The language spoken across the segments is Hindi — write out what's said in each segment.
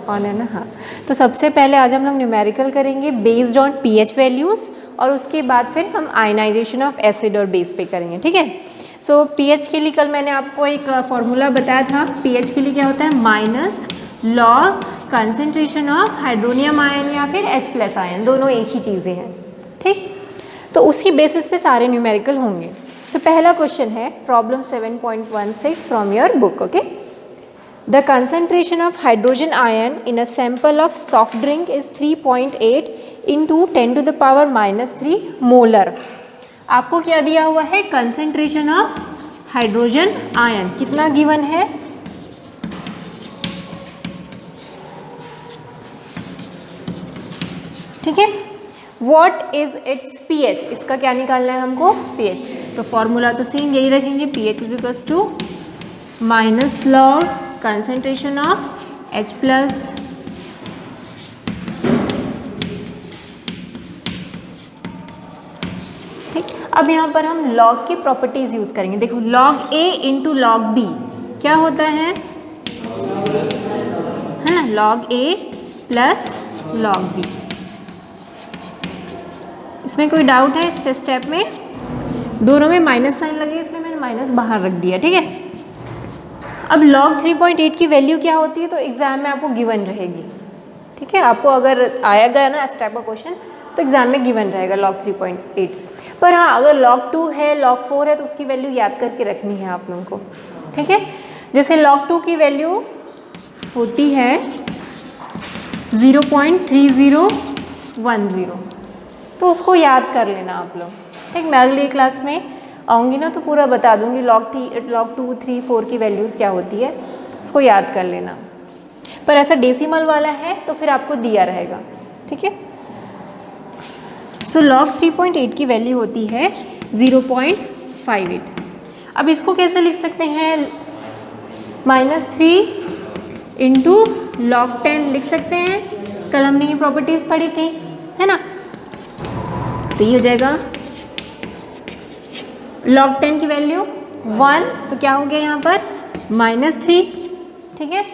ऑन है ना, हाँ। तो सबसे पहले आज हम लोग न्यूमेरिकल करेंगे बेस्ड ऑन पीएच वैल्यूज़, और उसके बाद फिर हम आयनाइजेशन ऑफ एसिड और बेस पे करेंगे, ठीक है। सो पीएच के लिए कल मैंने आपको एक फॉर्मूला बताया था। पीएच के लिए क्या होता है, minus log concentration of hydronium ion या फिर H+ आयन, दोनों एक ही चीज़ें हैं, ठीक। तो उसकी बेसिस पे सारे न्यूमेरिकल होंगे। तो पहला क्वेश्चन है problem 7.16 from your book, okay. The concentration of hydrogen ion in a sample of soft drink is 3.8 into 10⁻³ molar. आपको क्या दिया हुआ है, कंसंट्रेशन ऑफ हाइड्रोजन आयन कितना गिवन है, ठीक है। What is its pH, इसका क्या निकालना है हमको, pH। तो फॉर्मूला तो सेम यही रखेंगे, pH is equals to minus log concentration of H+, ठीक। अब यहाँ पर हम लॉग की प्रॉपर्टीज यूज करेंगे। देखो log A into log B क्या होता है ना, log A plus log B। इसमें कोई डाउट है इस स्टेप में, दोनों में माइनस साइन लगे इसलिए मैंने माइनस बाहर रख दिया, ठीक है। अब log 3.8 की वैल्यू क्या होती है, तो एग्जाम में आपको गिवन रहेगी, ठीक है। आपको अगर आया गया ना इस टाइप का क्वेश्चन तो एग्जाम में गिवन रहेगा log 3.8। पर हाँ, अगर log 2 है, log 4 है तो उसकी वैल्यू याद करके रखनी है आप लोगों को, ठीक है। जैसे log 2 की वैल्यू होती है 0.3010, तो उसको याद कर लेना आप लोग, ठीक। मैं अगली क्लास में आऊँगी ना तो पूरा बता दूँगी log 2, 3, 4 की वैल्यूज़ क्या होती है, उसको याद कर लेना। पर ऐसा डेसिमल वाला है तो फिर आपको दिया रहेगा, ठीक है। सो log 3.8 की वैल्यू होती है 0.58। अब इसको कैसे लिख सकते हैं, -3 इंटू log 10 लिख सकते हैं, कल हमने ये प्रॉपर्टीज़ पढ़ी थी, है ना। तो ये हो जाएगा log 10 की वैल्यू 1, तो क्या हो गया यहाँ पर -3, ठीक है।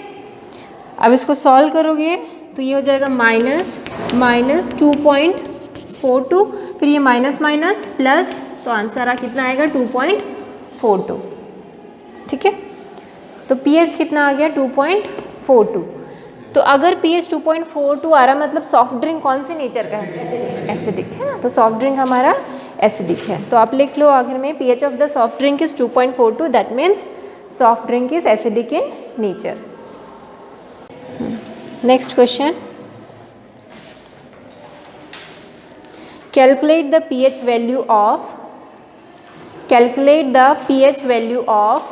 अब इसको सॉल्व करोगे तो ये हो जाएगा -2.42, फिर ये माइनस माइनस प्लस, तो आंसर आ कितना आएगा 2.42, ठीक है। तो pH कितना आ गया 2.42। तो अगर pH 2.42 आ रहा मतलब सॉफ्ट ड्रिंक कौन से नेचर का है, एसिडिक है ना। तो सॉफ्ट ड्रिंक हमारा एसिडिक है, तो आप लिख लो आखिर में pH of the soft drink is 2.42, that means soft drink is acidic in nature. Next question, calculate the pH value of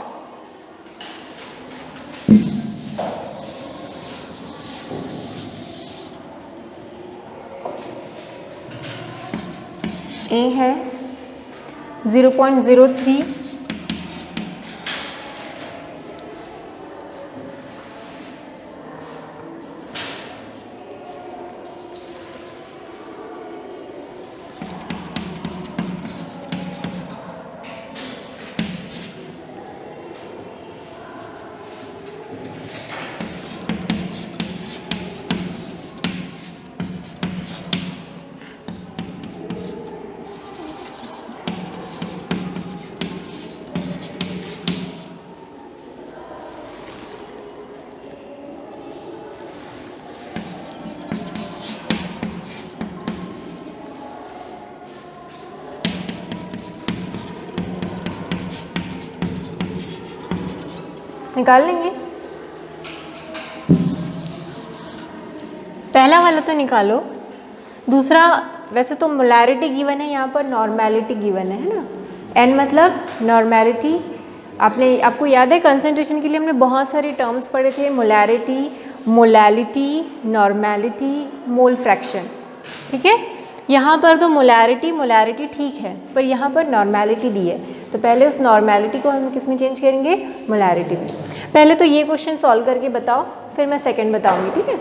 A है 0.03, निकाल लेंगे। पहला वाला तो निकालो, दूसरा वैसे तो मोलैरिटी गिवन है, यहाँ पर नॉर्मेलिटी गिवन है ना। n मतलब नॉर्मेलिटी, आपको याद है कंसंट्रेशन के लिए हमने बहुत सारे टर्म्स पढ़े थे, molarity, molality, normality, mole fraction, ठीक है। यहाँ पर तो मोलैरिटी ठीक है, पर यहाँ पर नॉर्मेलिटी दी है, तो पहले उस नॉर्मेलिटी को हम किस में चेंज करेंगे, मोलैरिटी में। पहले तो ये क्वेश्चन सॉल्व करके बताओ, फिर मैं सेकंड बताऊंगी, ठीक है।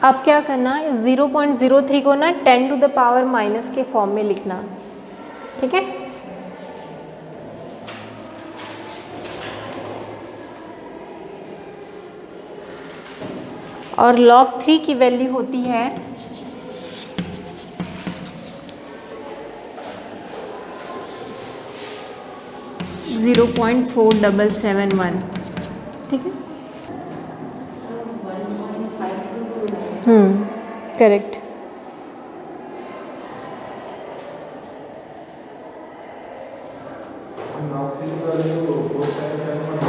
अब क्या करना, इस 0.03 को ना 10⁻⁻- के फॉर्म में लिखना, ठीक है। और log 3 की वैल्यू होती है 0.4771, ठीक है। Correct.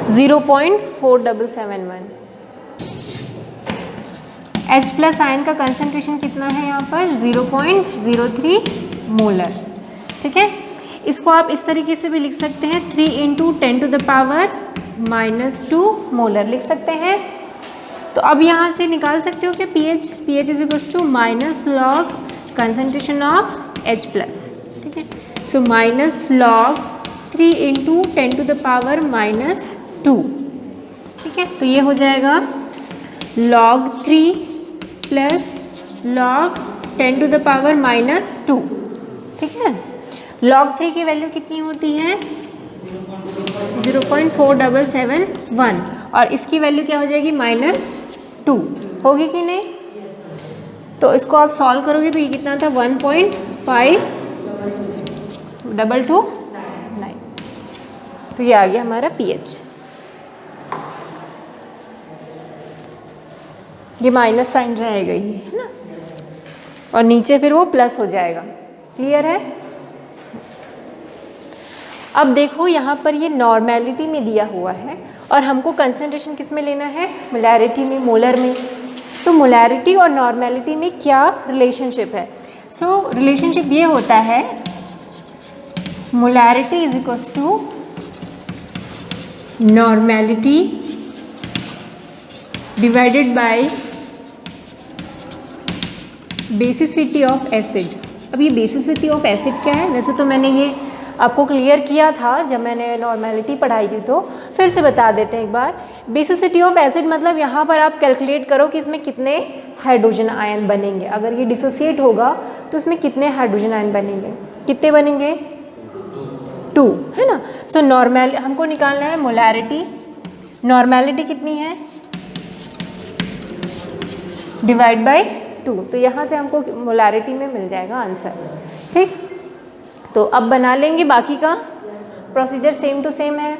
Zero 0.4771। H plus ion का कंसंट्रेशन कितना है यहाँ पर 0.03 मोलर, ठीक है। इसको आप इस तरीके से भी लिख सकते हैं 3 × 10⁻⁻² मोलर लिख सकते हैं। तो अब यहाँ से निकाल सकते हो कि pH is to minus log concentration of H plus, ठीक है। सो माइनस लॉग 3 × 10⁻⁻², ठीक है। तो ये हो जाएगा log 3 प्लस log 10⁻⁻², ठीक है। log 3 की वैल्यू कितनी होती है 0.4771 और इसकी वैल्यू क्या हो जाएगी -2, होगी कि नहीं। तो इसको आप सॉल्व करोगे तो ये कितना था 1.5229। तो ये आ गया हमारा pH। ये माइनस साइन रहेगा ही, है ना, और नीचे फिर वो प्लस हो जाएगा। क्लियर है। अब देखो यहाँ पर ये नॉर्मेलिटी में दिया हुआ है और हमको कंसंट्रेशन किस में लेना है, मोलैरिटी में, मोलर में। तो मोलैरिटी और नॉर्मेलिटी में क्या रिलेशनशिप है। सो रिलेशनशिप ये होता है molarity is equals to normality divided by basicity of acid. अब ये बेसिसिटी ऑफ एसिड क्या है, वैसे तो मैंने ये आपको क्लियर किया था जब मैंने नॉर्मेलिटी पढ़ाई थी, तो फिर से बता देते हैं एक बार। बेसिसिटी ऑफ एसिड मतलब यहाँ पर आप कैलकुलेट करो कि इसमें कितने हाइड्रोजन आयन बनेंगे। अगर ये डिसोसिएट होगा तो इसमें कितने हाइड्रोजन आयन बनेंगे, कितने बनेंगे 2, है ना। सो नॉर्मल हमको निकालना है मोलैरिटी। नॉर्मेलिटी कितनी है डिवाइड बाय 2, तो यहाँ से हमको मोलैरिटी में मिल जाएगा आंसर, ठीक। तो अब बना लेंगे, बाकी का प्रोसीजर सेम टू सेम है।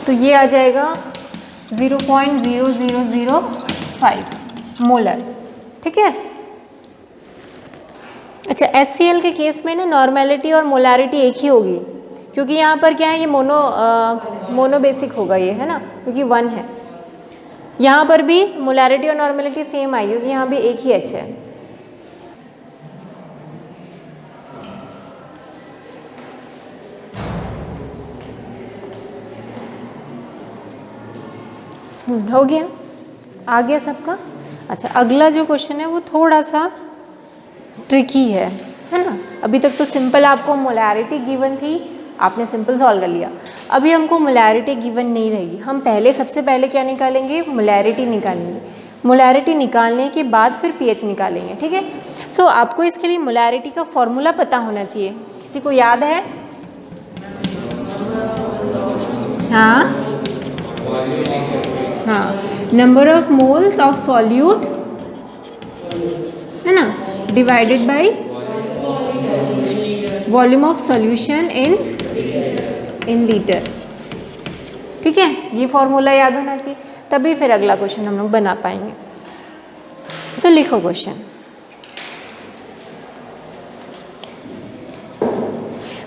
तो ये आ जाएगा 0.0005 मोलर, ठीक है। अच्छा, HCl के केस में ना नॉर्मेलिटी और मोलैरिटी एक ही होगी, क्योंकि यहाँ पर क्या है, ये मोनो बेसिक होगा ये, है ना, क्योंकि 1 है। यहाँ पर भी मोलैरिटी और नॉर्मेलिटी सेम आई, क्योंकि यहाँ भी एक ही H है। हो गया, आ गया सबका। अच्छा, अगला जो क्वेश्चन है वो थोड़ा सा ट्रिकी है ना। अभी तक तो सिंपल आपको मोलैरिटी गिवन थी, आपने सिंपल सॉल्व कर लिया। अभी हमको मोलैरिटी गिवन नहीं रहेगी। हम सबसे पहले क्या निकालेंगे, मोलैरिटी निकालेंगे। मोलैरिटी निकालने के बाद फिर pH निकालेंगे, ठीक है। सो आपको इसके लिए मोलैरिटी का फॉर्मूला पता होना चाहिए। किसी को याद है? हाँ, number of moles of solute, है ना, divided by volume of solution in litre, ठीक है। ये फॉर्मूला याद होना चाहिए, तभी फिर अगला क्वेश्चन हम लोग बना पाएंगे। सो लिखो question.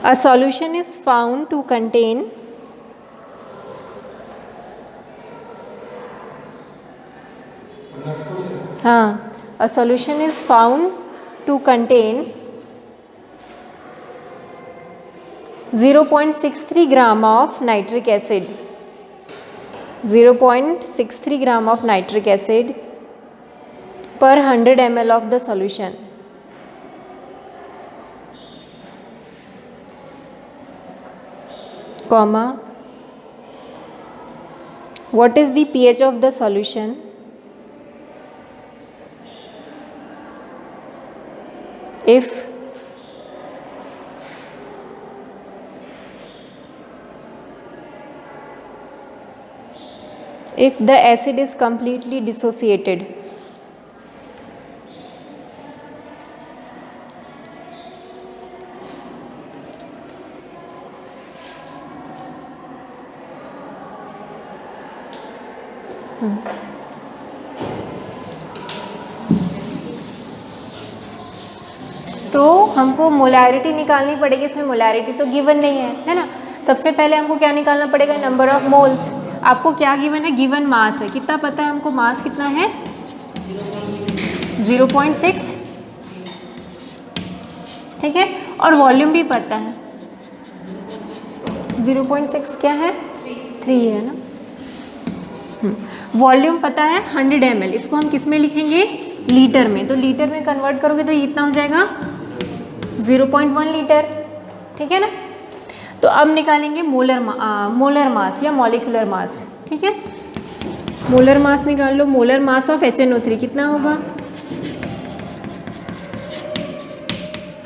A solution is found to contain a solution is found to contain 0.63 gram of nitric acid, 0.63 gram of nitric acid per 100 ml of the solution. Comma, what is the pH of the solution? If if the acid is completely dissociated. तो हमको मोलैरिटी निकालनी पड़ेगी, इसमें मोलैरिटी तो गिवन नहीं है ना। सबसे पहले हमको क्या निकालना पड़ेगा, नंबर ऑफ मोल्स। आपको क्या गिवन है, गिवन मास है, कितना पता है हमको, मास कितना है 0.6, ठीक है, और वॉल्यूम भी पता है 0.6 क्या है 3 है ना। वॉल्यूम पता है 100 ml, इसको हम किस में लिखेंगे, लीटर में, तो लीटर में कन्वर्ट करोगे तो ये इतना हो जाएगा 0.1 लीटर, ठीक है ना। तो अब निकालेंगे मोलर मास या मॉलिक्यूलर मास, ठीक है। मोलर मास निकाल लो, मोलर मास ऑफ HNO3 कितना होगा,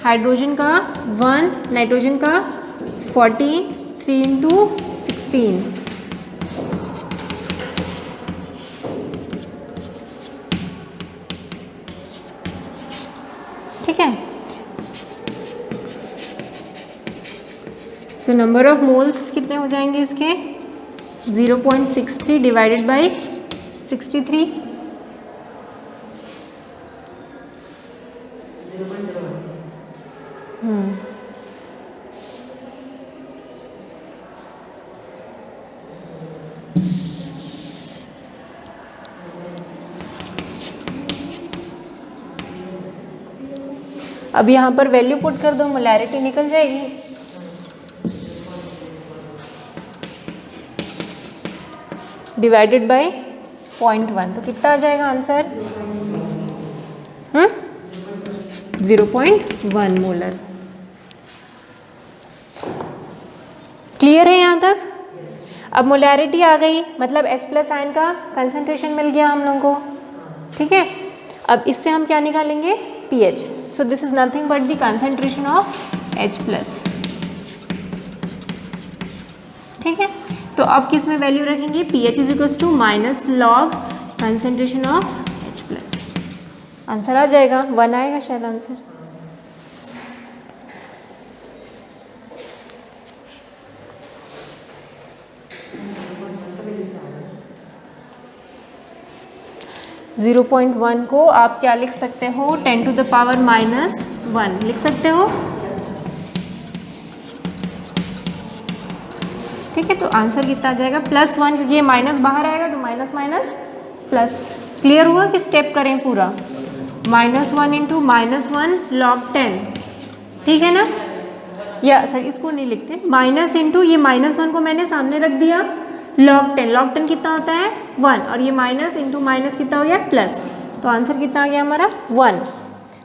हाइड्रोजन का 1, नाइट्रोजन का 14, 3 × 16, ठीक है। सो नंबर ऑफ मोल्स कितने हो जाएंगे इसके 0.63 डिवाइडेड बाई 63, अब यहाँ पर वैल्यू पुट कर दो, मोलैरिटी निकल जाएगी। डिवाइडेड बाय 0.1, तो कितना आ जाएगा आंसर 0.1 मोलर। क्लियर है यहाँ तक। अब मोलैरिटी आ गई, मतलब H+ आयन का कंसंट्रेशन मिल गया हम लोगों को, ठीक है। अब इससे हम क्या निकालेंगे, pH। So this is nothing but the concentration of H+, ठीक है। तो अब किस में वैल्यू रखेंगे, pH = -log concentration of H+, answer आ जाएगा 1 आएगा शायद आंसर। जीरो 0.1 को आप क्या लिख सकते हो, 10⁻⁻1 लिख सकते हो, ठीक है। तो आंसर कितना आ जाएगा +1, क्योंकि ये माइनस बाहर आएगा तो माइनस माइनस प्लस। क्लियर हुआ कि स्टेप करें पूरा, -1 × -1 log 10, ठीक है ना। या सर इसको नहीं लिखते, माइनस इंटू ये -1 को मैंने सामने रख दिया, log 10 कितना होता है 1, और ये माइनस इंटू माइनस कितना हो गया प्लस, तो आंसर कितना आ गया हमारा 1।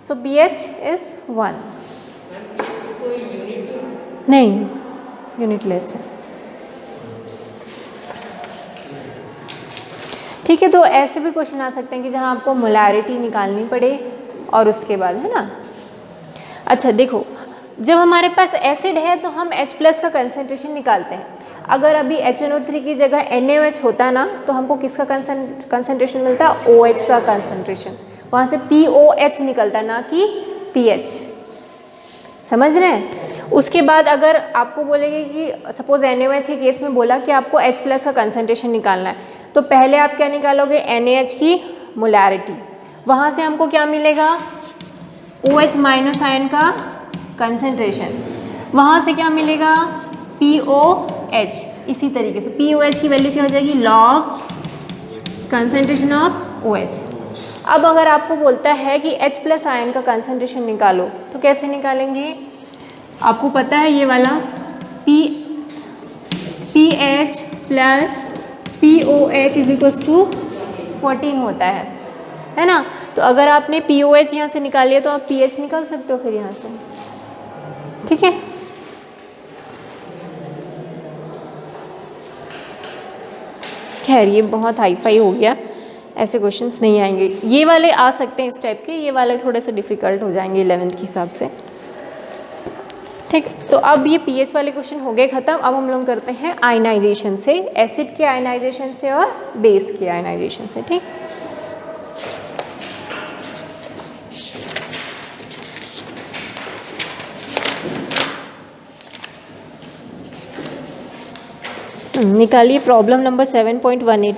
सो pH इज 1। नहीं, यूनिटलेस है, ठीक है। तो ऐसे भी क्वेश्चन आ सकते हैं कि जहाँ आपको मोलैरिटी निकालनी पड़े और उसके बाद, है ना। अच्छा देखो, जब हमारे पास एसिड है तो हम H+ का कंसंट्रेशन निकालते हैं। अगर अभी HNO3 की जगह NaOH होता ना तो हमको किसका कंसंट्रेशन मिलता, OH का कंसंट्रेशन, वहाँ से POH निकलता ना कि pH, समझ रहे हैं। उसके बाद अगर आपको बोलेंगे कि सपोज NaOH के केस में बोला कि आपको H+ का कंसंट्रेशन निकालना है, तो पहले आप क्या निकालोगे, NaH की मोलैरिटी, वहाँ से हमको क्या मिलेगा, OH- आयन का कंसंट्रेशन, वहाँ से क्या मिलेगा POH। इसी तरीके से POH की वैल्यू क्या हो जाएगी, लॉग कंसंट्रेशन ऑफ OH। अब अगर आपको बोलता है कि H+ आयन का कंसंट्रेशन निकालो, तो कैसे निकालेंगे, आपको पता है ये वाला PH + POH = 14 होता है ना। तो अगर आपने POH यहाँ से निकाल लिया तो आप pH निकाल सकते हो फिर यहाँ से, ठीक है। खैर ये बहुत हाई-फाई हो गया, ऐसे क्वेश्चंस नहीं आएंगे। ये वाले आ सकते हैं इस टाइप के, ये वाले थोड़े से डिफ़िकल्ट हो जाएंगे 11th के हिसाब से, ठीक। तो अब ये पीएच वाले क्वेश्चन हो गए ख़त्म। अब हम लोग करते हैं आयनाइजेशन से, एसिड के आयनाइजेशन से और बेस के आयनाइजेशन से। ठीक, निकालिए प्रॉब्लम नंबर 7.18।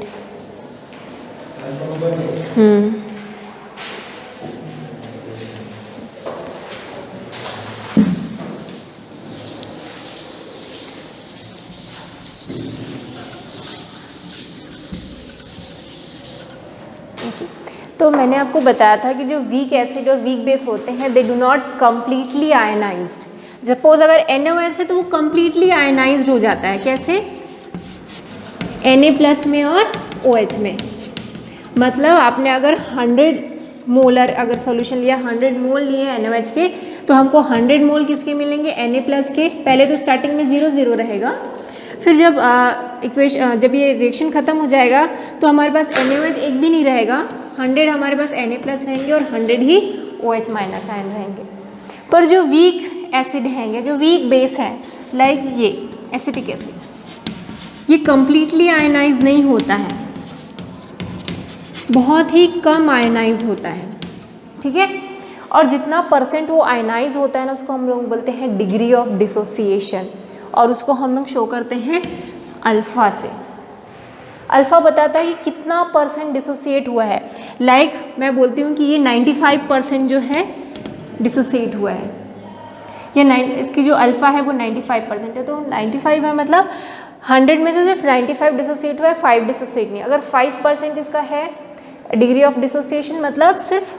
तो मैंने आपको बताया था कि जो वीक एसिड और वीक बेस होते हैं, they do not completely ionised. Suppose अगर NaOH है तो वो कम्प्लीटली आयनाइज्ड हो जाता है। कैसे? Na+ में और OH में। मतलब आपने अगर 100 मोलर अगर सॉल्यूशन लिया, 100 मोल लिए NaOH के, तो हमको 100 मोल किसके मिलेंगे? Na+ के। पहले तो स्टार्टिंग में 0 0 रहेगा, फिर जब जब ये रिएक्शन ख़त्म हो जाएगा तो हमारे पास NaOH एक भी नहीं रहेगा, 100 हमारे पास Na+ रहेंगे और 100 ही OH- आयन रहेंगे। पर जो वीक एसिड हैं या जो वीक बेस हैं, लाइक ये एसिटिक एसिड, ये कम्प्लीटली आयनाइज नहीं होता है, बहुत ही कम आयनाइज होता है। ठीक है, और जितना % वो आयनाइज होता है ना, उसको हम लोग बोलते हैं डिग्री ऑफ डिसोसिएशन, और उसको हम लोग शो करते हैं अल्फ़ा से। अल्फ़ा बताता है कि कितना % डिसोसिएट हुआ है। लाइक मैं बोलती हूँ कि ये 95% जो है डिसोसिएट हुआ है, ये इसकी जो अल्फ़ा है वो 95% है। तो 95 है मतलब 100 में से सिर्फ 95 डिसोसिएट हुआ है, 5 डिसोसिएट नहीं। अगर 5% इसका है डिग्री ऑफ डिसोसिएशन, मतलब सिर्फ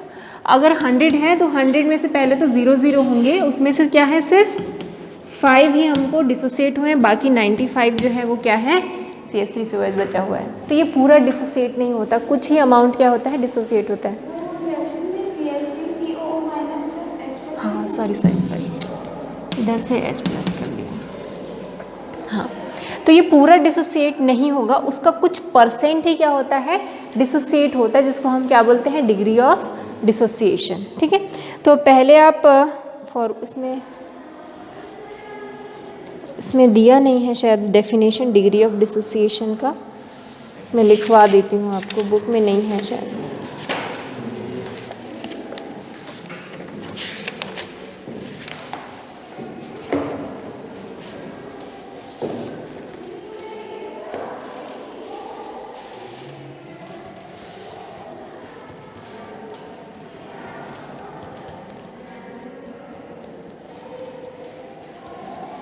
अगर 100 है तो 100 में से पहले तो 0 0 होंगे, उसमें से क्या है सिर्फ 5 ही हमको डिसोसिएट हुए हैं, बाकी 95 जो है वो क्या है? CH3COH बचा हुआ है। तो ये पूरा डिसोसिएट नहीं होता, कुछ ही अमाउंट क्या होता है? डिसोसिएट होता है। हाँ सॉरी इधर से H+ कर लिया। हाँ, तो ये पूरा डिसोसिएट नहीं होगा, उसका कुछ % ही क्या होता है? डिसोसिएट होता है, जिसको हम क्या बोलते हैं? Degree of dissociation. ठीक है, तो पहले आप इसमें दिया नहीं है शायद डेफिनेशन डिग्री ऑफ डिसोसिएशन का, मैं लिखवा देती हूँ आपको, बुक में नहीं है शायद।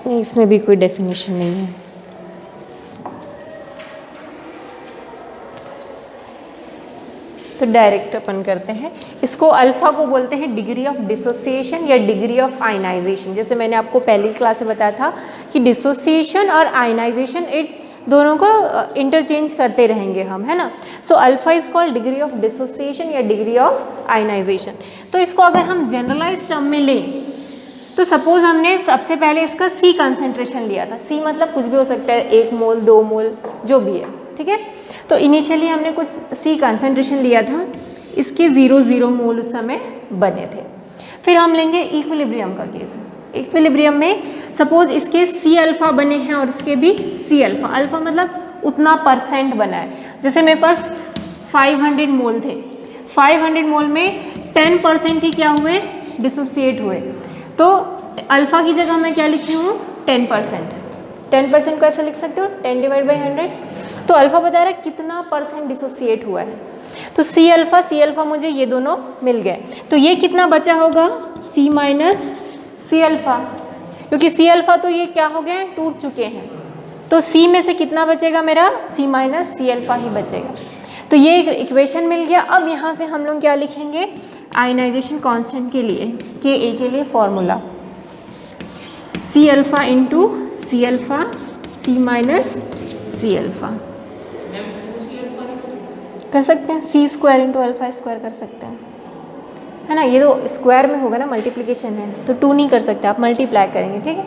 नहीं, इसमें भी कोई डेफिनेशन नहीं है। तो डायरेक्ट अपन करते हैं इसको। अल्फ़ा को बोलते हैं डिग्री ऑफ डिसोसिएशन या डिग्री ऑफ आयनाइजेशन। जैसे मैंने आपको पहली क्लास में बताया था कि डिसोसिएशन और आयनाइजेशन दोनों को इंटरचेंज करते रहेंगे हम, है ना। सो alpha is called degree of dissociation या डिग्री ऑफ आयनाइजेशन। तो इसको अगर हम जनरलाइज टर्म में लें तो सपोज़ हमने सबसे पहले इसका C कंसंट्रेशन लिया था। C मतलब कुछ भी हो सकता है, 1 मोल 2 मोल जो भी है। ठीक है, तो इनिशियली हमने कुछ C कंसंट्रेशन लिया था, इसके 0 0 मोल उस समय बने थे। फिर हम लेंगे इक्विलिब्रियम का केस। इक्विलिब्रियम में सपोज इसके C अल्फ़ा बने हैं और इसके भी C अल्फ़ा। अल्फ़ा मतलब उतना % बना है। जैसे मेरे पास 500 मोल थे, 500 मोल में 10% ही क्या हुए? डिसोसिएट हुए। तो अल्फ़ा की जगह मैं क्या लिखती हूँ? 10%। 10% को ऐसे लिख सकते हो, 10/100। तो अल्फ़ा बता रहा है कितना % डिसोसिएट हुआ है। तो C अल्फ़ा मुझे ये दोनों मिल गए। तो ये कितना बचा होगा? C माइनस C अल्फ़ा, क्योंकि C अल्फ़ा तो ये क्या हो गए? टूट चुके हैं। तो C में से कितना बचेगा मेरा? C माइनस C अल्फ़ा ही बचेगा। तो ये एक इक्वेशन मिल गया। अब यहाँ से हम लोग क्या लिखेंगे? आयनाइजेशन कांस्टेंट के लिए, Ka के लिए formula C alpha into C alpha C minus C alpha कर सकते हैं। C square into alpha square कर सकते हैं, है ना। ये तो स्क्वायर में होगा ना, मल्टीप्लिकेशन है, तो 2 नहीं कर सकते, आप मल्टीप्लाई करेंगे। ठीक है,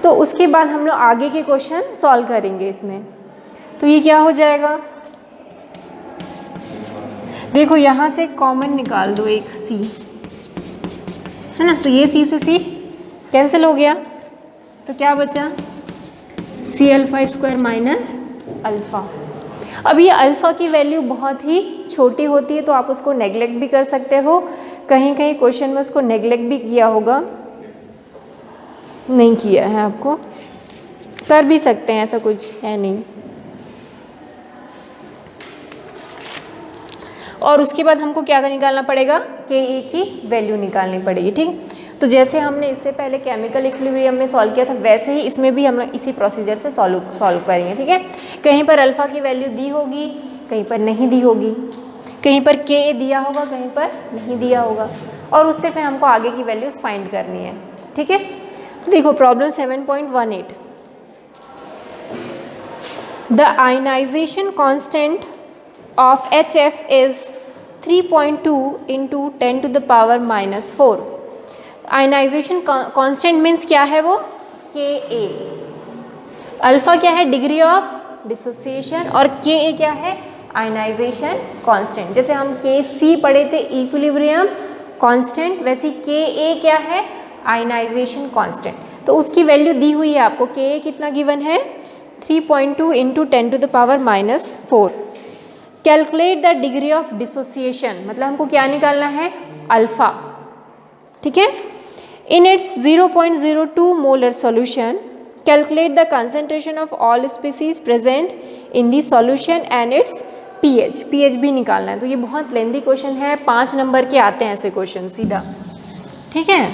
तो उसके बाद हम लोग आगे के क्वेश्चन सॉल्व करेंगे इसमें। तो ये क्या हो जाएगा? देखो यहाँ से कॉमन निकाल दो एक C, है ना। तो ये C से C कैंसिल हो गया, तो क्या बचा, C alpha square minus alpha. अब ये अल्फ़ा की वैल्यू बहुत ही छोटी होती है तो आप उसको नेग्लेक्ट भी कर सकते हो, कहीं कहीं क्वेश्चन में उसको नेग्लेक्ट भी किया होगा, नहीं किया है, आपको कर भी सकते हैं, ऐसा कुछ है नहीं। और उसके बाद हमको क्या निकालना पड़ेगा, के ए की वैल्यू निकालनी पड़ेगी, ठीक। तो जैसे हमने इससे पहले केमिकल इक्विलिब्रियम में सॉल्व किया था वैसे ही इसमें भी हम लोग इसी प्रोसीजर से सॉल्व करेंगे, ठीक है। कहीं पर अल्फ़ा की वैल्यू दी होगी, कहीं पर नहीं दी होगी, कहीं पर के ए दिया होगा, कहीं पर नहीं दिया होगा, और उससे फिर हमको आगे की वैल्यूज़ फाइंड करनी है, ठीक है। तो देखो problem 7.18, the ionisation constant of HF is 3.2 into 10 to the power -4। Ionisation constant means क्या है वो, के ए। अल्फ़ा क्या है, डिग्री ऑफ डिसोसिएशन, और के ए क्या है, आयनाइजेशन कांस्टेंट। जैसे हम के सी पढ़े थे इक्विलिब्रियम कांस्टेंट, वैसे के ए क्या है, आयनाइजेशन कांस्टेंट। तो उसकी वैल्यू दी हुई है आपको, के ए कितना गिवन है, 3.2 into 10 to the power -4। Calculate the degree of dissociation, मतलब हमको क्या निकालना है, अल्फ़ा, ठीक है। In its 0.02 molar solution calculate the concentration of all species present in the solution and its pH. PH भी निकालना है, तो ये बहुत लेंदी क्वेश्चन है, 5 नंबर के आते हैं ऐसे क्वेश्चन सीधा, ठीक है।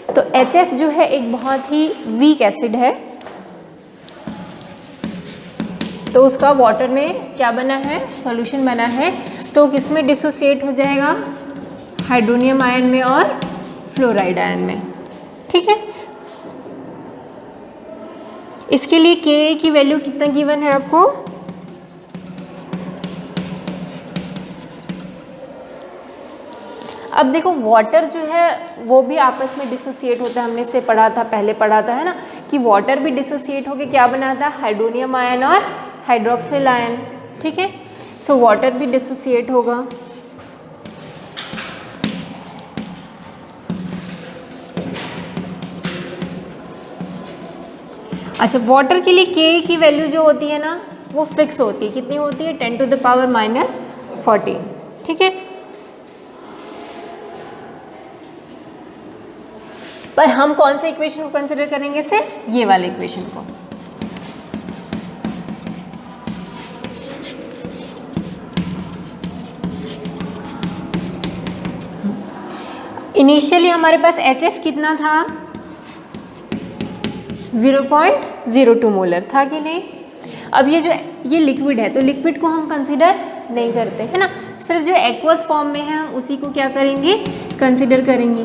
तो HF जो है एक बहुत ही वीक एसिड है, तो उसका वाटर में क्या बना है, सॉल्यूशन बना है, तो किसमें डिसोसिएट हो जाएगा, हाइड्रोनियम आयन में और फ्लोराइड आयन में, ठीक है। इसके लिए के की वैल्यू कितना गिवन है आपको, अब देखो वाटर जो है वो भी आपस में डिसोसिएट होता है, हमने इससे पढ़ा था, पहले पढ़ा था, है ना, कि वाटर भी डिसोसिएट होके क्या बनाता है, हाइड्रोनियम आयन और हाइड्रोक्सिल आयन, ठीक है। सो वाटर भी डिसोसिएट होगा। अच्छा, वाटर के लिए के की वैल्यू जो होती है ना वो फिक्स होती है, कितनी होती है, 10 to the power -14, ठीक है। पर हम कौन से इक्वेशन को कंसिडर करेंगे, सिर्फ ये वाले इक्वेशन को। इनिशियली हमारे पास HF कितना था, 0.02 मोलर था कि नहीं। अब ये लिक्विड है, तो लिक्विड को हम कंसिडर नहीं करते, है ना, सिर्फ जो एक्वस फॉर्म में है हम उसी को क्या करेंगे, कंसिडर करेंगे,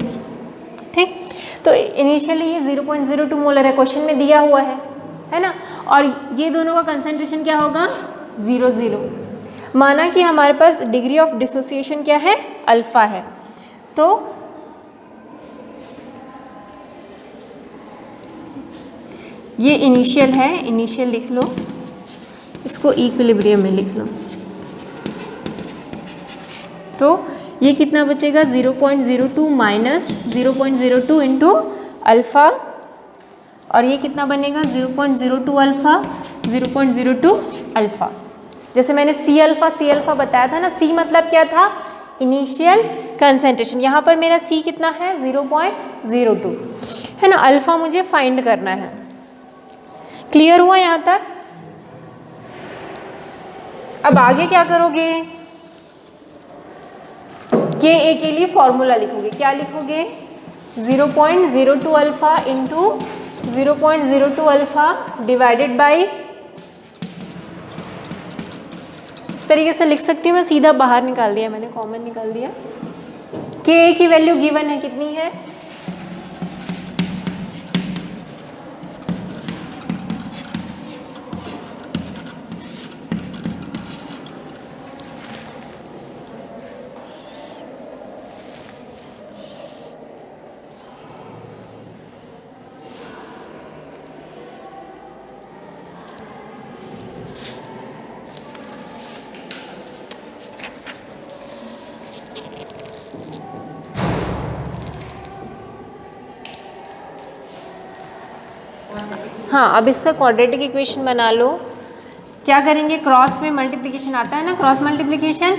ठीक। तो इनिशियली ये 0.02 मोलर है, क्वेश्चन में दिया हुआ है ना, और ये दोनों का कंसंट्रेशन क्या होगा, 0.0। माना कि हमारे पास डिग्री ऑफ डिसोसिएशन क्या है, अल्फा है, तो ये इनिशियल है, इनिशियल लिख लो, इसको इक्विलिब्रियम में लिख लो, तो ये कितना बचेगा, 0.02 माइनस 0.02 इंटू अल्फ़ा, और ये कितना बनेगा, 0.02 अल्फ़ा, 0.02 अल्फ़ा। जैसे मैंने सी अल्फ़ा बताया था ना, सी मतलब क्या था, इनिशियल कंसंट्रेशन, यहाँ पर मेरा सी कितना है, 0.02 है ना, अल्फ़ा मुझे फाइंड करना है। क्लियर हुआ यहाँ तक। अब आगे क्या करोगे, के ए के लिए फॉर्मूला लिखोगे, क्या लिखोगे, 0.02 alpha into 0.02 alpha divided by, इस तरीके से लिख सकती हूँ मैं, सीधा बाहर निकाल दिया मैंने, कॉमन निकाल दिया। के ए की वैल्यू गिवन है, कितनी है, हाँ, अब इसका क्वाड्रेटिक इक्वेशन बना लो। क्या करेंगे, क्रॉस में मल्टीप्लिकेशन आता है ना, क्रॉस मल्टीप्लिकेशन।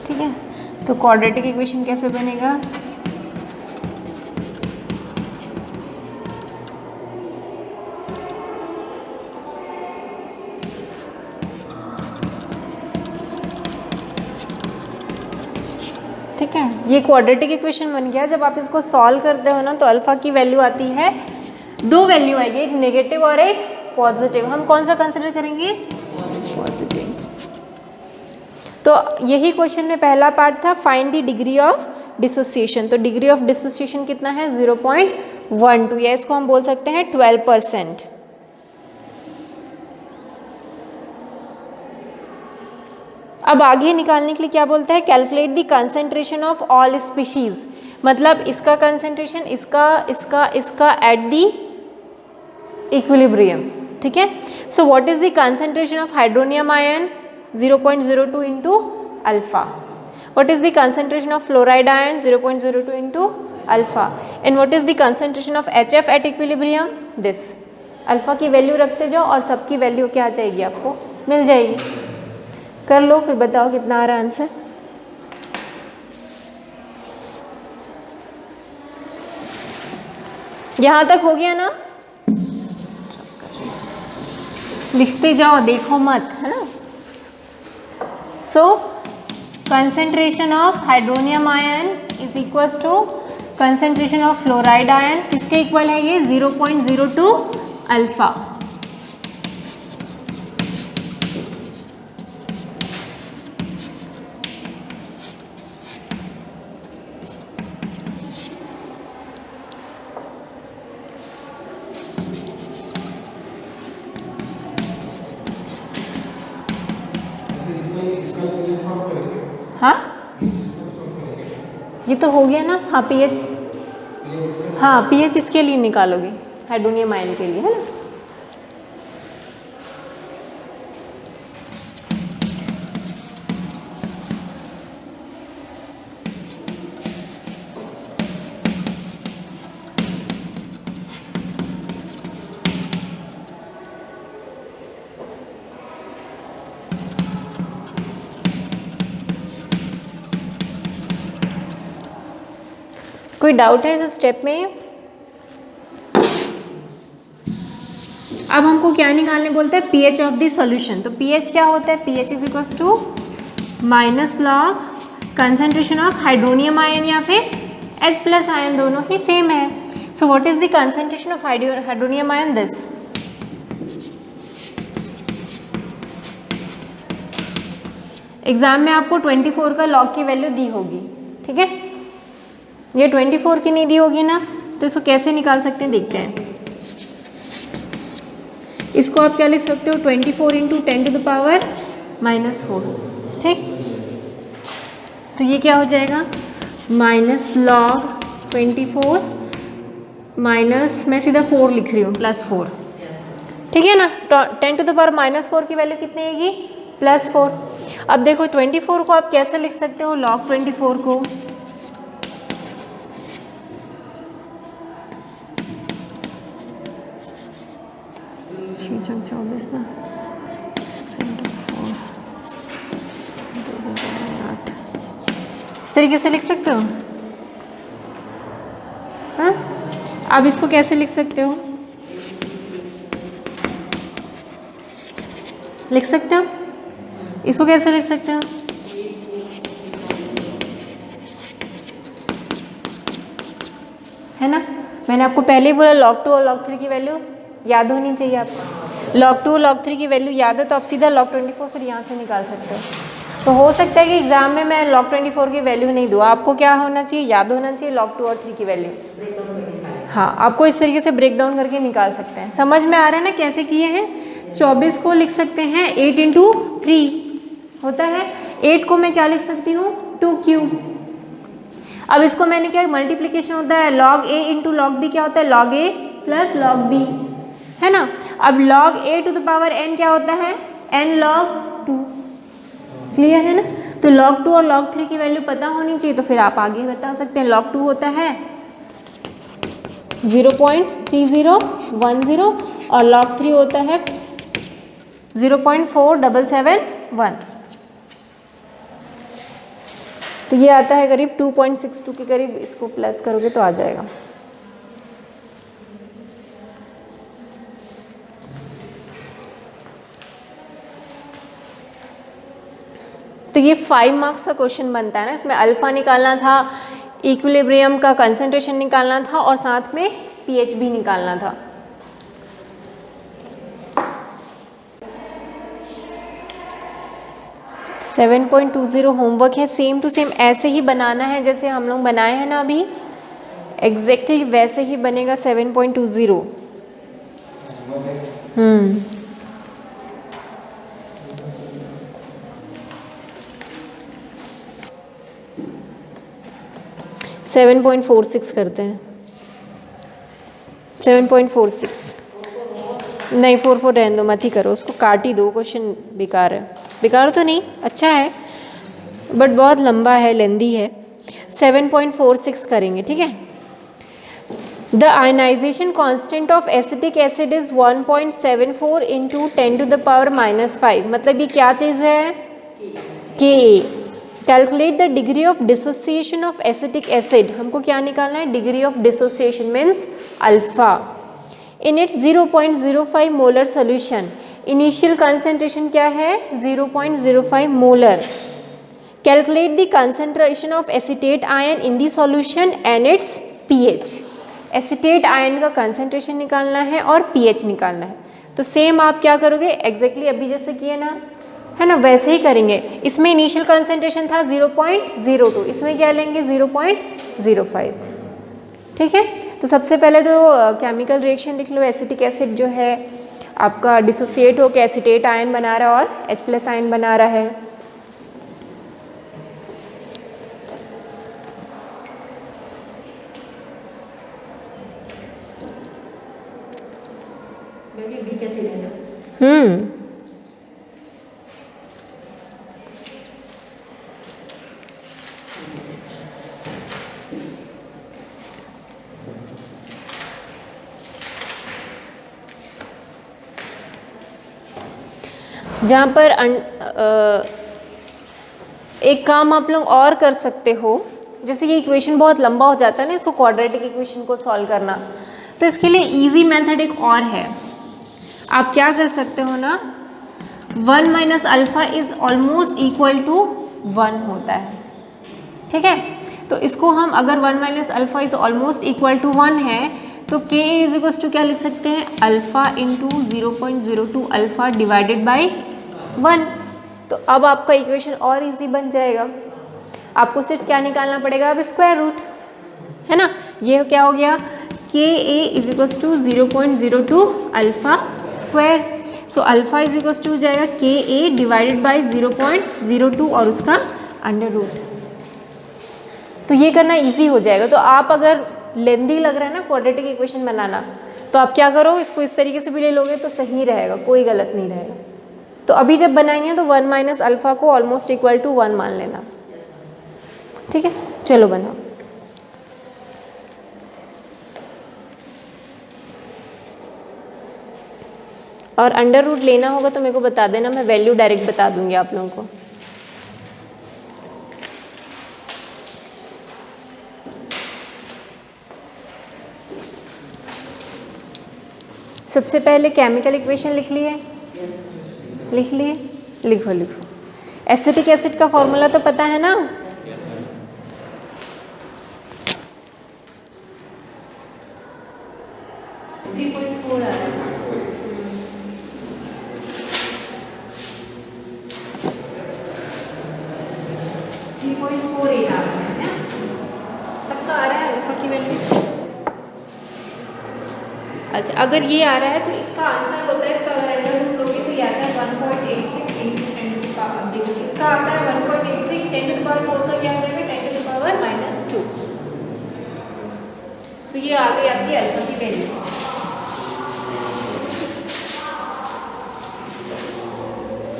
ठीक है, तो क्वाड्रेटिक इक्वेशन कैसे बनेगा, ठीक है। ये क्वाड्रेटिक इक्वेशन बन गया। जब आप इसको सॉल्व करते हो ना तो अल्फा की वैल्यू आती है, दो वैल्यू आएगी, एक नेगेटिव और एक पॉजिटिव। हम कौन सा कंसिडर करेंगे, पॉजिटिव। तो यही क्वेश्चन में पहला पार्ट था, find the degree of dissociation. तो डिग्री ऑफ डिसोसिएशन कितना है, 0.12, या इसको हम बोल सकते हैं 12%। अब आगे निकालने के लिए क्या बोलता है, calculate the concentration of all species, मतलब इसका कंसेंट्रेशन इसका एट द इक्विलिब्रियम। ठीक है, so what is the concentration of hydronium ion, 0.02 into alpha. What is the concentration of fluoride ion, 0.02 into alpha. And what is the concentration of HF at equilibrium, this. Alpha की वैल्यू रखते जाओ और सबकी वैल्यू क्या आ जाएगी, आपको मिल जाएगी। कर लो, फिर बताओ कितना आ रहा आंसर। यहां तक हो गया ना, लिखते जाओ, देखो मत, है ना। So concentration of hydronium ion is equal to concentration of fluoride ion, किसके इक्वल है ये, 0.02 अल्फा। हाँ, ये तो हो गया ना। हाँ, पीएच, हाँ पीएच इसके लिए निकालोगे, हाइड्रोनियम आयन के लिए, है ना। कोई डाउट है इस स्टेप में। अब हमको क्या निकालने बोलते हैं, पीएच ऑफ द सॉल्यूशन। तो पीएच क्या होता है, pH is equal to minus log concentration of hydronium ion या फिर H प्लस आयन, दोनों ही सेम है। So what is the concentration of hydronium ion, this. Exam में आपको 24 का लॉग की वैल्यू दी होगी, ठीक है। ये 24 की नहीं दी होगी ना, तो इसको कैसे निकाल सकते हैं, देखते हैं। इसको आप क्या लिख सकते हो, 24 इंटू 10⁻⁻⁴, ठीक। तो ये क्या हो जाएगा, माइनस लॉग 24 माइनस, मैं सीधा 4 लिख रही हूँ, +4, ठीक है ना। 10⁻⁻⁴ की वैल्यू कितनी आएगी, +4। अब देखो 24 को आप कैसे लिख सकते हो, लॉग 24 को 24 ना, 6 × 4, 8, इस तरीके से लिख सकते हो। हाँ, अब इसको कैसे लिख सकते हो, लिख सकते हो, इसको कैसे लिख सकते हो, है ना। मैंने आपको पहले ही बोला log 2 और log 3 की वैल्यू याद होनी चाहिए आपको। log 2 log 3 की वैल्यू याद है तो आप सीधा log 24 फिर यहाँ से निकाल सकते हो। तो हो सकता है कि एग्जाम में मैं log 24 की वैल्यू नहीं दूँ, आपको क्या होना चाहिए, याद होना चाहिए log 2 और 3 की वैल्यू। हाँ, आपको इस तरीके से ब्रेक डाउन करके निकाल सकते हैं। समझ में आ रहा है ना कैसे किए हैं। 24 को लिख सकते हैं 8 × 3 होता है, 8 को मैं क्या लिख सकती हूँ, 2 अब इसको मैंने क्या, मल्टीप्लीकेशन होता है, log a × log b क्या होता है, log a + log b, है ना। अब log a⁴ क्या होता है, n log 2। क्लियर है ना? तो log 2 और log 3 की वैल्यू पता होनी चाहिए, तो फिर आप आगे बता सकते हैं। log 2 होता है 0.3010 और log 3 होता है 0.4771। तो ये आता है करीब 2.62 के करीब, इसको प्लस करोगे तो आ जाएगा। तो ये 5 मार्क्स का क्वेश्चन बनता है ना, इसमें अल्फ़ा निकालना था, इक्विलिब्रियम का कंसंट्रेशन निकालना था और साथ में पीएच भी निकालना था। सेवन 7.20 होमवर्क है, सेम टू सेम ऐसे ही बनाना है जैसे हम लोग बनाए हैं ना अभी, एग्जैक्टली वैसे ही बनेगा 7.20। 7.46 करते हैं, 7.46 नहीं 4 रहने दो, मत ही करो उसको, काट ही दो, क्वेश्चन बेकार है। बेकार तो नहीं, अच्छा है बट बहुत लंबा है, लेंदी है। 7.46 करेंगे, ठीक है। The ionisation constant of acetic acid is 1.74 into 10⁻⁻5। मतलब ये क्या चीज़ है? के। Calculate the degree of dissociation of acetic acid. हमको क्या निकालना है? Degree of dissociation means alpha in its 0.05 molar solution. Initial concentration क्या है? 0.05 molar. Calculate the concentration of acetate ion in the solution and its pH. Acetate ion का कंसेंट्रेशन निकालना है और पीएच निकालना है। तो सेम आप क्या करोगे? एग्जैक्टली अभी जैसे किए ना, है ना, वैसे ही करेंगे। इसमें इनिशियल कंसेंट्रेशन था 0.02, इसमें क्या लेंगे? 0.05। ठीक है। तो सबसे पहले तो केमिकल रिएक्शन लिख लो। एसिटिक एसिड जो है आपका डिसोसिएट होकर एसीटेट आयन बना रहा है और H+ आयन बना रहा है। जहाँ पर एक काम आप लोग और कर सकते हो, जैसे ये इक्वेशन बहुत लंबा हो जाता है ना, इसको क्वाड्रेटिक इक्वेशन को सॉल्व करना, तो इसके लिए इजी मेथड एक और है। आप क्या कर सकते हो ना, 1 minus alpha is almost equal to 1 होता है, ठीक है। तो इसको हम अगर 1 minus alpha is almost equal to 1 है तो Ka इज इक्वल टू क्या लिख सकते हैं? Alpha into 0.02 alpha divided by 1। तो अब आपका इक्वेशन और इजी बन जाएगा। आपको सिर्फ क्या निकालना पड़ेगा? अब स्क्वायर रूट, है ना। ये क्या हो गया? Ka is equal to 0.02 alpha square. So alpha is equal to जाएगा Ka डिवाइडेड बाई 0.02 और उसका अंडर रूट। तो ये करना इजी हो जाएगा। तो आप अगर लेंदी लग रहा है ना क्वाड्रेटिक इक्वेशन बनाना, तो आप क्या करो, इसको इस तरीके से भी ले लोगे तो सही रहेगा, कोई गलत नहीं रहेगा। तो अभी जब बनाएंगे तो 1 माइनस अल्फ़ा को ऑलमोस्ट इक्वल टू 1 मान लेना, ठीक है। चलो बनाओ। और अंडर रूट लेना होगा तो मेरे को बता देना, मैं वैल्यू डायरेक्ट बता दूंगी आप लोगों को। सबसे पहले केमिकल इक्वेशन लिख लिए? लिख लिए? लिखो लिखो। एसिटिक एसिड का फॉर्मूला तो पता है ना? सबका आ रहा है अल्फा की वैल्यू। अच्छा, अगर ये आ रहा है तो इसका आंसर होता है, इसका अगर अंडर रूट लोगे तो ये आता है 1.86 इंटू 10 टू द पावर। देखो इसका आता है 1.86, 10 टू द पावर 4 का क्या आ जाएगा? 10 टू द पावर -2। सो ये आ गई आपकी अल्फा की वैल्यू।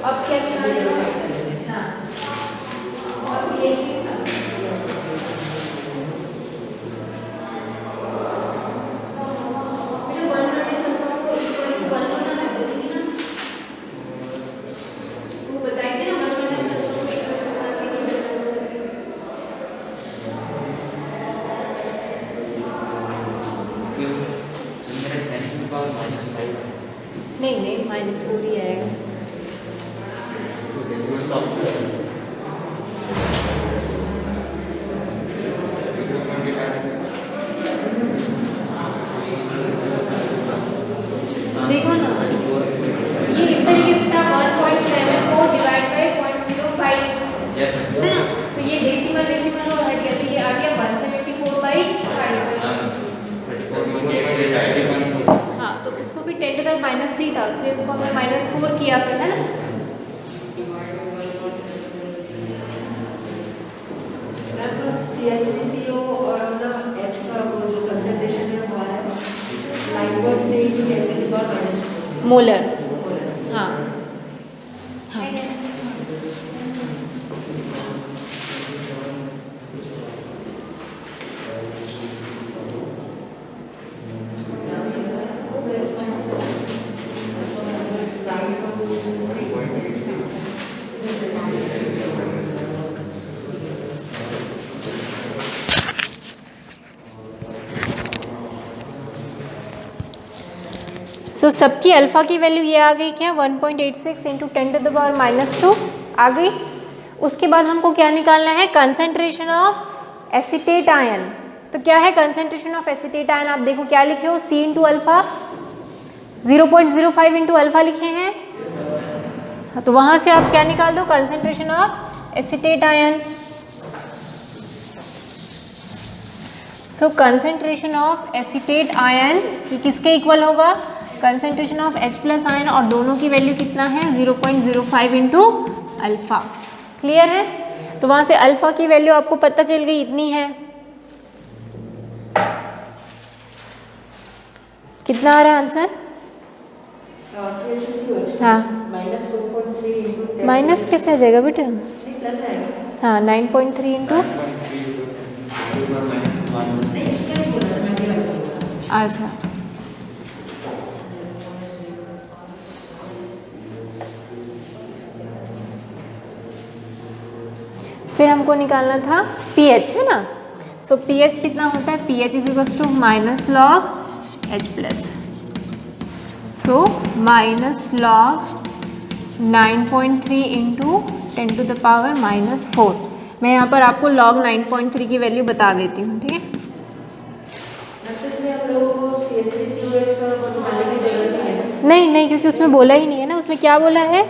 अब क्या हाँ और ये नहीं नहीं -4 ही आएगा। देखो ना ये इस तरीके से था 1.74 डिवाइड बाय 0.05 है ना, तो ये डेसिमल और हट गया, तो ये आ गया 174/5। हाँ तो उसको भी 10⁻³ था, इसलिए उसको हमने -4 किया फिर, है ना। CH3CO और मतलब H का वो जो कंसंट्रेशन है वो है 9.3 × 10⁻⁻⁴ मोलर। हाँ हाँ सो सबकी अल्फ़ा की वैल्यू ये आ गई क्या 1.86 × 10⁻² आ गई। उसके बाद हमको क्या निकालना है, कंसंट्रेशन ऑफ एसीटेट आयन। तो क्या है कंसंट्रेशन ऑफ एसीटेट आयन, आप देखो क्या लिखे हो, C × अल्फ़ा 0.05 × अल्फ़ा लिखे हैं, तो वहाँ से आप क्या निकाल दो, concentration of acetate ion. So concentration of acetate ion ये किसके इक्वल होगा, कंसंट्रेशन ऑफ H+ आयन, और दोनों की वैल्यू कितना है 0.05 × अल्फ़ा। क्लियर है, तो वहाँ से अल्फ़ा की वैल्यू आपको पता चल गई इतनी है। कितना आ रहा है आंसर, हाँ माइनस कैसे आ जाएगा बेटा, हाँ 9.3 × अच्छा फिर हमको निकालना था pH, है ना। सो pH कितना होता है, pH = -log H+, सो -log 9.3 × 10⁻⁻⁴। मैं यहाँ पर आपको log 9.3 की वैल्यू बता देती हूँ, ठीक है। नहीं नहीं, क्योंकि उसमें बोला ही नहीं है ना, उसमें क्या बोला है,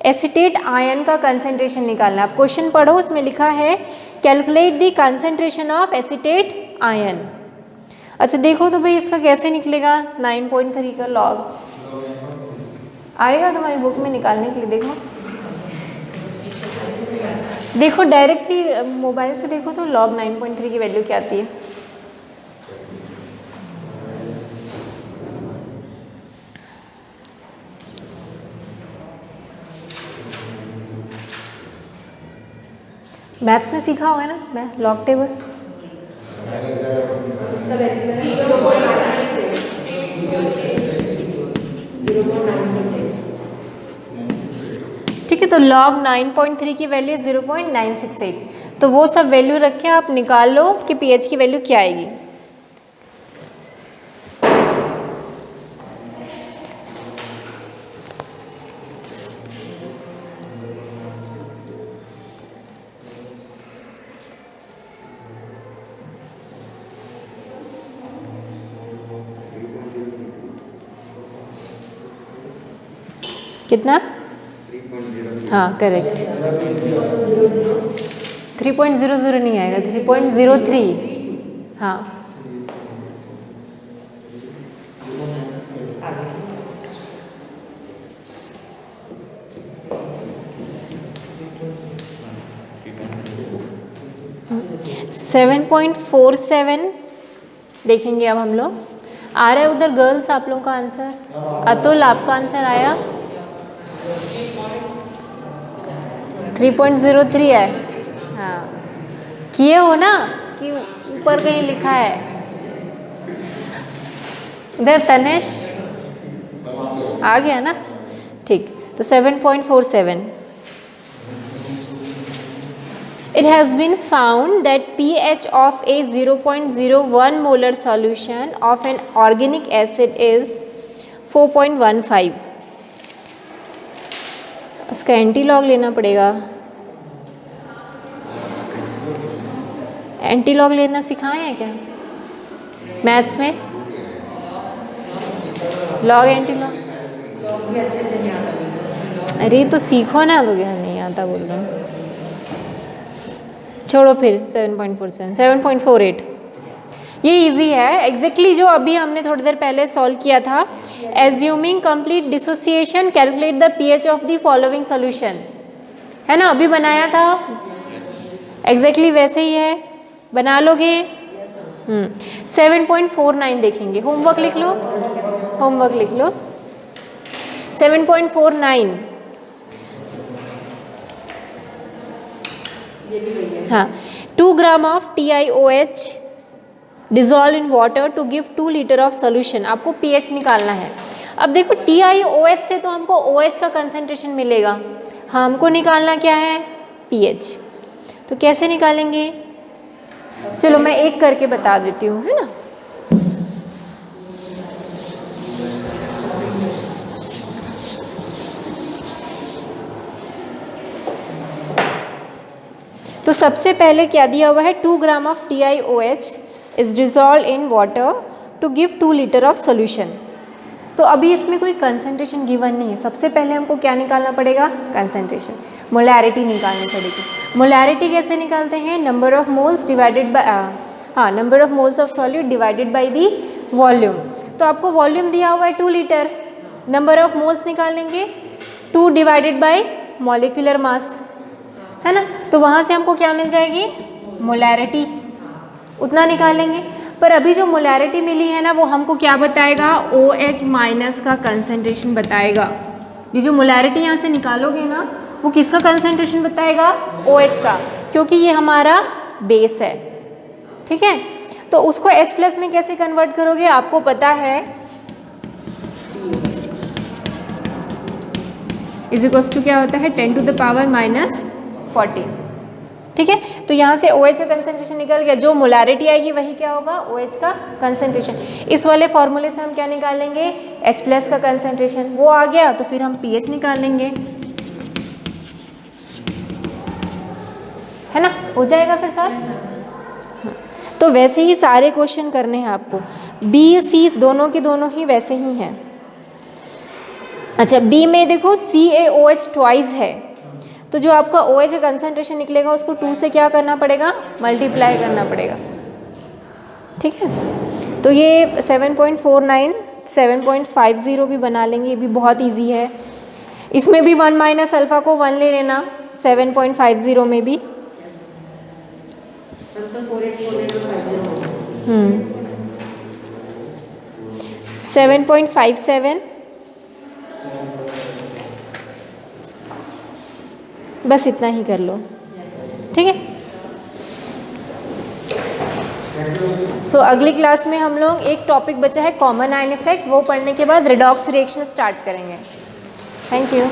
एसीटेट आयन का कंसंट्रेशन निकालना। आप क्वेश्चन पढ़ो, उसमें लिखा है calculate the concentration of acetate ion. अच्छा देखो तो भाई इसका कैसे निकलेगा, 9.3 का लॉग आएगा तुम्हारी बुक में निकालने के लिए। देखो देखो डायरेक्टली मोबाइल से देखो तो log 9.3 की वैल्यू क्या आती है। मैथ्स में सीखा होगा ना, मैं लॉग टेबल। ठीक है, तो log 9.3 की वैल्यू 0.968, तो वो सब वैल्यू रख के आप निकाल लो कि pH की वैल्यू क्या आएगी। कितना, हाँ करेक्ट, 3.00 नहीं आएगा, 3.03। हाँ सेवन 7.47 देखेंगे अब हम लोग। आ रहा है उधर गर्ल्स आप लोगों का आंसर, अतुल आपका आंसर आया 3.03 है। हाँ किए हो ना कि ऊपर कहीं लिखा है इधर तनेश आ गया ना, ठीक। तो 7.47 It has been found that pH of a 0.01 molar solution of an organic acid is 4.15। इसका एंटीलॉग लेना पड़ेगा। एंटीलॉग लेना सिखाए हैं क्या मैथ्स में? लॉग एंटीलॉग लॉग भी अच्छे से नहीं आता मुझे। अरे तो सीखो ना, तो क्या नहीं आता बोल रहा हूँ। छोड़ो फिर 7.47 7.48 ये इजी है एग्जैक्टली जो अभी हमने थोड़ी देर पहले सॉल्व किया था। Assuming complete dissociation calculate the pH of the following solution, है ना, अभी बनाया था एग्जैक्टली वैसे ही है, बना लोगे। 7.49 देखेंगे, होमवर्क लिख लो, होमवर्क लिख लो। 7.49 हाँ 2 gram of TiOH dissolve in water to give 2 litre of solution. आपको पीएच निकालना है। अब देखो TiOH से तो हमको OH का कंसंट्रेशन मिलेगा, हमको निकालना क्या है पीएच। तो कैसे निकालेंगे, चलो मैं एक करके बता देती हूँ, है ना। तो सबसे पहले क्या दिया हुआ है 2 gram of TiOH is dissolve in water to give 2 litre of solution. तो अभी इसमें कोई कंसंट्रेशन गिवन नहीं है, सबसे पहले हमको क्या निकालना पड़ेगा कंसंट्रेशन, मोलैरिटी निकालनी पड़ेगी। मोलैरिटी कैसे निकालते हैं, number of moles divided by number of moles of solute divided by the volume. तो आपको वॉल्यूम दिया हुआ है 2 लीटर, नंबर ऑफ मोल्स निकालेंगे 2 डिवाइडेड बाय मॉलिक्यूलर मास, है ना। तो वहाँ से हमको क्या मिल जाएगी मोलैरिटी, उतना निकालेंगे। पर अभी जो मोलैरिटी मिली है ना वो हमको क्या बताएगा OH माइनस का कंसंट्रेशन बताएगा। ये जो मोलैरिटी यहाँ से निकालोगे ना वो किसका कंसंट्रेशन बताएगा OH का, क्योंकि ये हमारा बेस है, ठीक है। तो उसको H प्लस में कैसे कन्वर्ट करोगे, आपको पता है इज इक्वल्स टू क्या होता है 10 टू द पावर -14, ठीक है। तो यहाँ से OH का कंसंट्रेशन निकल गया, जो मोलैरिटी आएगी वही क्या होगा OH का कंसंट्रेशन। इस वाले फॉर्मूले से हम क्या निकालेंगे H प्लस का कंसंट्रेशन, वो आ गया तो फिर हम pH निकालेंगे, है ना, हो जाएगा फिर साथ। तो वैसे ही सारे क्वेश्चन करने हैं आपको, B C दोनों के दोनों ही वैसे ही हैं। अच्छा B में देखो CaOH ट्वाइस है, तो जो आपका OH का कंसंट्रेशन निकलेगा उसको 2 से क्या करना पड़ेगा मल्टीप्लाई करना पड़ेगा, ठीक है। तो ये 7.49 7.50 भी बना लेंगे, ये भी बहुत इजी है। इसमें भी 1 माइनस अल्फ़ा को 1 ले लेना 7.50 में भी। 7.57 बस इतना ही कर लो, ठीक है। सो अगली क्लास में हम लोग एक टॉपिक बचा है कॉमन आयन इफेक्ट, वो पढ़ने के बाद रिडॉक्स रिएक्शन स्टार्ट करेंगे। Thank you.